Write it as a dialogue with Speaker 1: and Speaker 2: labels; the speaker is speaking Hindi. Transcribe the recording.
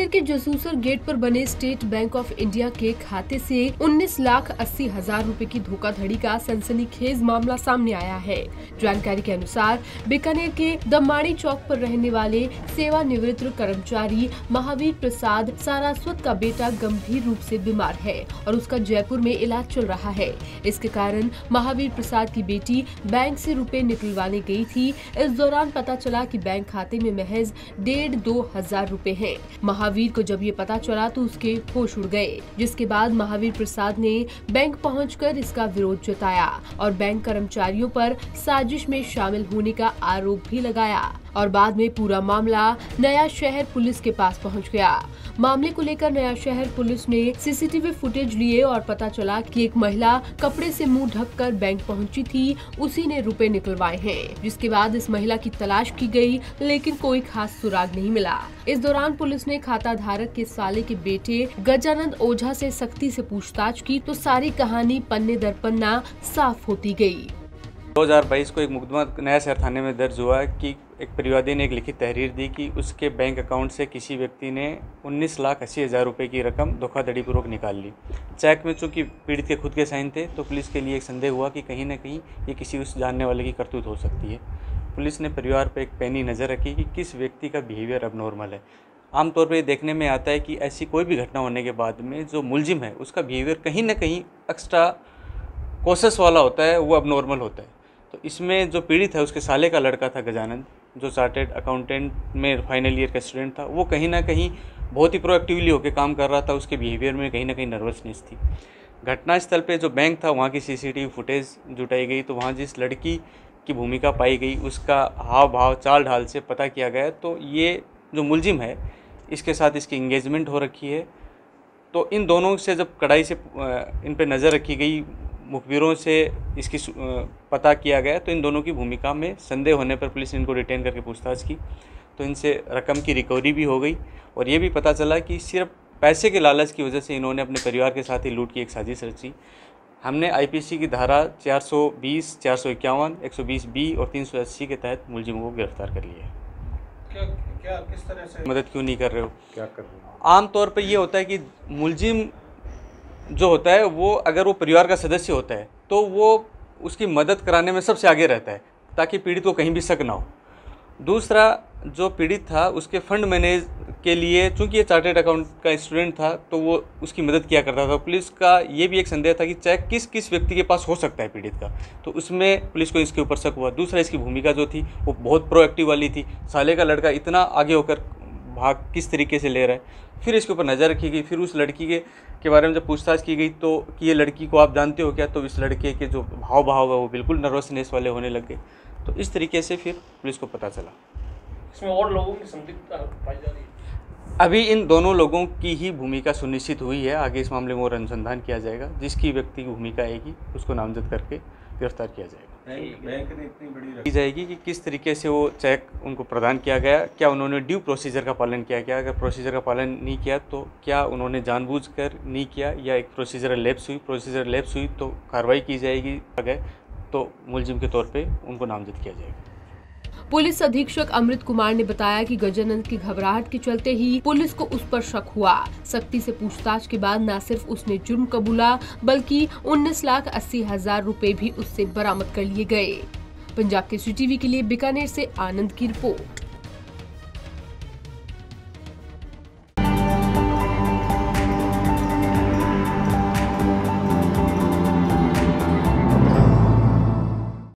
Speaker 1: के जसूसर गेट पर बने स्टेट बैंक ऑफ इंडिया के खाते से 19,80,000 रुपए की धोखाधड़ी का सनसनीखेज मामला सामने आया है। जानकारी के अनुसार बीकानेर के दम्माड़ी चौक पर रहने वाले सेवानिवृत्त कर्मचारी महावीर प्रसाद सारस्वत का बेटा गंभीर रूप से बीमार है और उसका जयपुर में इलाज चल रहा है। इसके कारण महावीर प्रसाद की बेटी बैंक से रुपए निकलवाने गई थी। इस दौरान पता चला कि बैंक खाते में महज 1,5-2 हजार रुपए हैं। महावीर को जब ये पता चला तो उसके होश उड़ गए, जिसके बाद महावीर प्रसाद ने बैंक पहुंचकर इसका विरोध जताया और बैंक कर्मचारियों पर साजिश में शामिल होने का आरोप भी लगाया और बाद में पूरा मामला नया शहर पुलिस के पास पहुंच गया। मामले को लेकर नया शहर पुलिस ने सीसीटीवी फुटेज लिए और पता चला कि एक महिला कपड़े से मुंह ढककर बैंक पहुंची थी, उसी ने रुपए निकलवाए हैं। जिसके बाद इस महिला की तलाश की गई, लेकिन कोई खास सुराग नहीं मिला। इस दौरान पुलिस ने खाता धारक के साले के बेटे गजानंद ओझा से सख्ती से पूछताछ की तो सारी कहानी पन्ने दर पन्ना साफ होती गई।
Speaker 2: 2022 को एक मुकदमा नया शहर थाने में दर्ज हुआ कि एक परिवादी ने एक लिखित तहरीर दी कि उसके बैंक अकाउंट से किसी व्यक्ति ने 19,80,000 रुपये की रकम धोखाधड़ीपूर्वक निकाल ली। चेक में चूंकि पीड़ित के खुद के साइन थे तो पुलिस के लिए एक संदेह हुआ कि कहीं न कहीं ये किसी उस जानने वाले की करतूत हो सकती है। पुलिस ने परिवार पर एक पैनी नज़र रखी कि किस व्यक्ति का बिहेवियर अबनॉर्मल है। आमतौर पर देखने में आता है कि ऐसी कोई भी घटना होने के बाद में जो मुलजिम है उसका बिहेवियर कहीं ना कहीं एक्स्ट्रा कॉशस वाला होता है, वो अबनॉर्मल होता है। तो इसमें जो पीड़ित है उसके साले का लड़का था गजानंद, जो चार्टेड अकाउंटेंट में फाइनल ईयर का स्टूडेंट था। वो कहीं ना कहीं बहुत ही प्रोएक्टिवली होकर काम कर रहा था। उसके बिहेवियर में कहीं ना कहीं नर्वसनेस थी। घटनास्थल पे जो बैंक था वहाँ की सीसीटीवी फुटेज जुटाई गई तो वहाँ जिस लड़की की भूमिका पाई गई उसका हाव भाव चाल ढाल से पता किया गया तो ये जो मुलजिम है इसके साथ इसकी इंगेजमेंट हो रखी है। तो इन दोनों से जब कड़ाई से इन पर नज़र रखी गई, मुखबिरों से इसकी पता किया गया तो इन दोनों की भूमिका में संदेह होने पर पुलिस ने इनको डिटेन करके पूछताछ की तो इनसे रकम की रिकवरी भी हो गई और ये भी पता चला कि सिर्फ पैसे के लालच की वजह से इन्होंने अपने परिवार के साथ ही लूट की एक साजिश रची। हमने आईपीसी की धारा 420, 451, 120B और 380 के तहत मुलजिमों को गिरफ्तार कर लिया है।
Speaker 3: क्या किस तरह से
Speaker 2: मदद क्यों नहीं कर रहे हो?
Speaker 3: क्या कर रहे हो?
Speaker 2: आमतौर पर ये होता है कि मुलजिम जो होता है वो अगर वो परिवार का सदस्य होता है तो वो उसकी मदद कराने में सबसे आगे रहता है ताकि पीड़ित को कहीं भी शक ना हो। दूसरा, जो पीड़ित था उसके फंड मैनेज के लिए चूंकि ये चार्टेड अकाउंट का स्टूडेंट था तो वो उसकी मदद किया करता था। पुलिस का ये भी एक संदेह था कि चेक किस किस व्यक्ति के पास हो सकता है पीड़ित का, तो उसमें पुलिस को इसके ऊपर शक हुआ। दूसरा, इसकी भूमिका जो थी वो बहुत प्रोएक्टिव वाली थी। साले का लड़का इतना आगे होकर भाग किस तरीके से ले रहा है, फिर इसके ऊपर नज़र रखी गई। फिर उस लड़की के बारे में जब पूछताछ की गई तो कि ये लड़की को आप जानते हो क्या, तो इस लड़के के जो भाव भाव है वो बिल्कुल नर्वसनेस वाले होने लग गए। तो इस तरीके से फिर पुलिस को पता चला।
Speaker 3: इसमें और लोगों की संदिग्धता पाई जा रही है।
Speaker 2: अभी इन दोनों लोगों की ही भूमिका सुनिश्चित हुई है। आगे इस मामले में और अनुसंधान किया जाएगा। जिसकी व्यक्ति की भूमिका आएगी उसको नामजद करके गिरफ्तार किया जाएगा।
Speaker 3: बैंक ने इतनी बड़ी
Speaker 2: की जाएगी कि किस तरीके से वो चेक उनको प्रदान किया गया, क्या उन्होंने ड्यू प्रोसीजर का पालन किया, क्या अगर प्रोसीजर का पालन नहीं किया तो क्या उन्होंने जानबूझकर नहीं किया या एक प्रोसीजर लैप्स हुई तो कार्रवाई की जाएगी। अगर तो मुलजिम के तौर पे उनको नामजद किया जाएगा।
Speaker 1: पुलिस अधीक्षक अमृत कुमार ने बताया कि गजानंद की घबराहट के चलते ही पुलिस को उस पर शक हुआ। सख्ती से पूछताछ के बाद न सिर्फ उसने जुर्म कबूला बल्कि 19,80,000 रुपए भी उससे बरामद कर लिए गए। पंजाब केसरी टीवी के लिए बीकानेर से आनंद की रिपोर्ट।